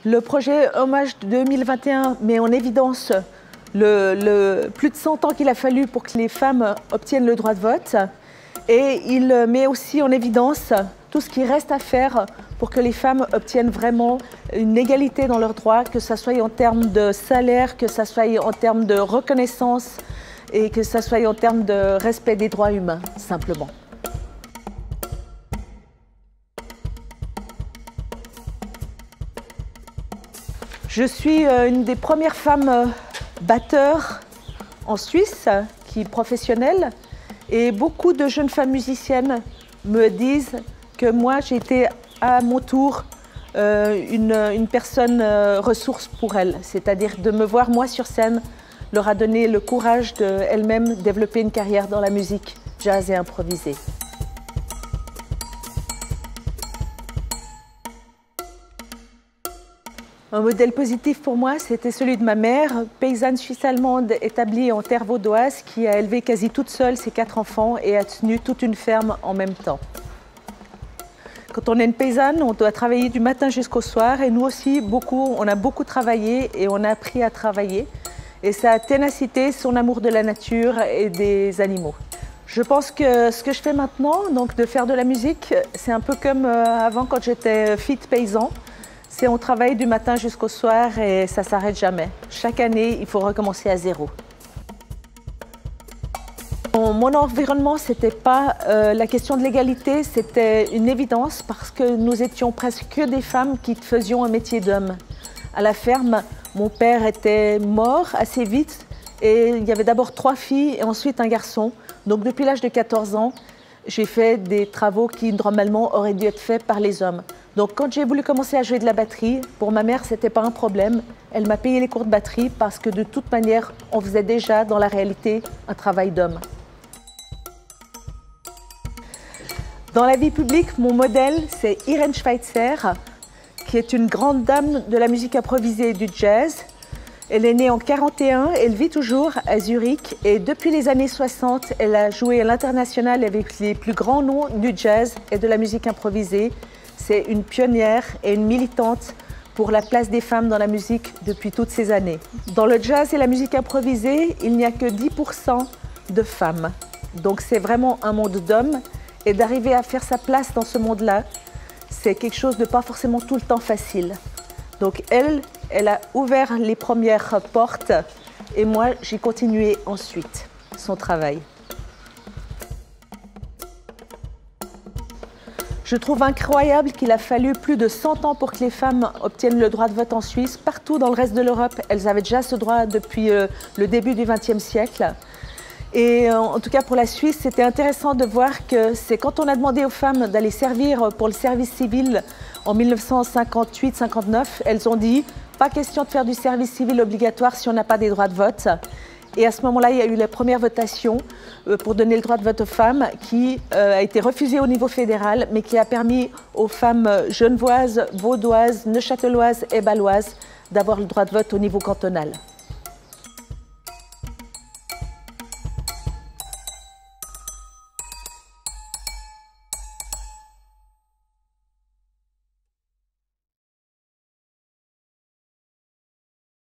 Le projet Hommage 2021 met en évidence le plus de 100 ans qu'il a fallu pour que les femmes obtiennent le droit de vote. Et il met aussi en évidence tout ce qui reste à faire pour que les femmes obtiennent vraiment une égalité dans leurs droits, que ce soit en termes de salaire, que ce soit en termes de reconnaissance et que ce soit en termes de respect des droits humains, simplement. Je suis une des premières femmes batteurs en Suisse, qui est professionnelle, et beaucoup de jeunes femmes musiciennes me disent que moi j'ai été à mon tour une personne ressource pour elles, c'est-à-dire de me voir moi sur scène leur a donné le courage d'elles-mêmes développer une carrière dans la musique jazz et improvisée. Un modèle positif pour moi, c'était celui de ma mère, paysanne suisse-allemande établie en terre vaudoise, qui a élevé quasi toute seule ses 4 enfants et a tenu toute une ferme en même temps. Quand on est une paysanne, on doit travailler du matin jusqu'au soir et nous aussi, on a beaucoup travaillé et on a appris à travailler. Et sa ténacité, son amour de la nature et des animaux. Je pense que ce que je fais maintenant, donc de faire de la musique, c'est un peu comme avant quand j'étais fille de paysan. C'est on travaille du matin jusqu'au soir et ça ne s'arrête jamais. Chaque année, il faut recommencer à zéro. Mon environnement, ce n'était pas la question de l'égalité, c'était une évidence parce que nous étions presque que des femmes qui faisions un métier d'homme. À la ferme, mon père était mort assez vite et il y avait d'abord 3 filles et ensuite un garçon. Donc depuis l'âge de 14 ans, j'ai fait des travaux qui normalement auraient dû être faits par les hommes. Donc quand j'ai voulu commencer à jouer de la batterie, pour ma mère, ce n'était pas un problème. Elle m'a payé les cours de batterie parce que de toute manière, on faisait déjà dans la réalité un travail d'homme. Dans la vie publique, mon modèle, c'est Irène Schweitzer, qui est une grande dame de la musique improvisée et du jazz. Elle est née en 1941, elle vit toujours à Zurich et depuis les années 60, elle a joué à l'international avec les plus grands noms du jazz et de la musique improvisée. C'est une pionnière et une militante pour la place des femmes dans la musique depuis toutes ces années. Dans le jazz et la musique improvisée, il n'y a que 10% de femmes. Donc c'est vraiment un monde d'hommes et d'arriver à faire sa place dans ce monde-là, c'est quelque chose de pas forcément tout le temps facile. Donc elle a ouvert les premières portes et moi j'ai continué ensuite son travail. Je trouve incroyable qu'il a fallu plus de 100 ans pour que les femmes obtiennent le droit de vote en Suisse. Partout dans le reste de l'Europe, elles avaient déjà ce droit depuis le début du XXe siècle. Et en tout cas pour la Suisse, c'était intéressant de voir que c'est quand on a demandé aux femmes d'aller servir pour le service civil en 1958-59, elles ont dit « pas question de faire du service civil obligatoire si on n'a pas des droits de vote ». Et à ce moment-là, il y a eu la première votation pour donner le droit de vote aux femmes qui a été refusée au niveau fédéral, mais qui a permis aux femmes genevoises, vaudoises, neuchâteloises et bâloises d'avoir le droit de vote au niveau cantonal.